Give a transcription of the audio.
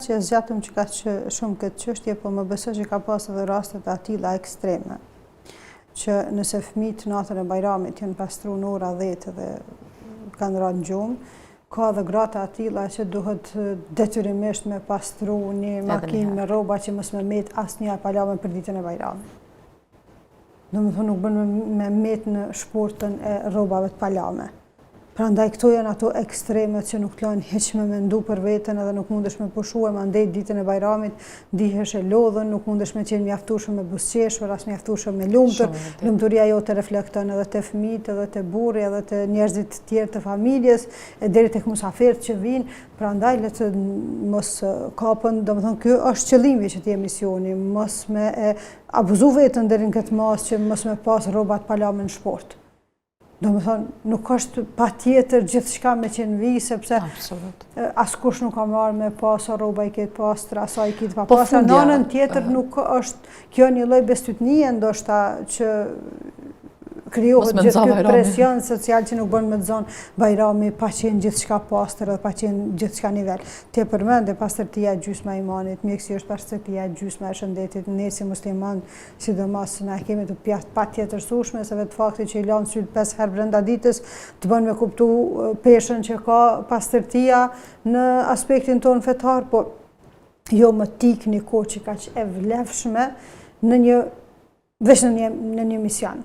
që e zgjatëm që ka shumë këtë çështje, po më besoj që ka pas edhe raste të tilla ekstreme. Që nëse fëmijët natën e Bajramit janë pastruar në ora 10 dhe kanë rënë gjumë, ka dhe grata atilla që duhet detyrimisht me pastru një makinë me rroba që mos me met asnjë palame për ditën e Bajramit. Domethënë nuk bën me met në shportën e rrobave të palame. Prandaj këto janë ato ekstremet që nuk të lajnë hiç me mendu për veten edhe nuk mundesh me pushuar, mandej ditën e Bajramit ndihesh e lodhën, nuk mundesh me qenë mjaftueshëm me buzëqeshur, as mjaftueshëm me lumtur. Lumturia jote reflekton edhe te fëmijët, edhe te burri, edhe te njerëzit të tjerë të familjes, e deri tek musafirët që vinë. Prandaj le të mos kapën, domethënë ky është qëllimi që të jetë misioni, mos me abuzu veten deri në këtë mas që mos me pas rroba të palame në shport. Domethënë nuk është patjetër gjithçka me qenë vi, sepse askush nuk ka marrë me pas rroba i ketë pastër, asaj i ketë pa pastër. Në anën tjetër nuk është kjo një lloj bestytnie ndoshta që krijohet gjithë ky presion social që nuk bën me zonë Bajrami pa qenë gjithçka pastër dhe pa qenë gjithçka nivel. Ti e përmend pastërtia e gjysma e imanit, mjekësia është pastërtia e gjysma e shëndetit. Ne si musliman, sidomos na kemi të patjetërsueshme se vetë fakti që i lan syt 5 herë brenda ditës të bën me kuptu peshën që ka pastërtia në aspektin ton fetar, po jo më tik një kohë që kaq e vlefshme në një mision.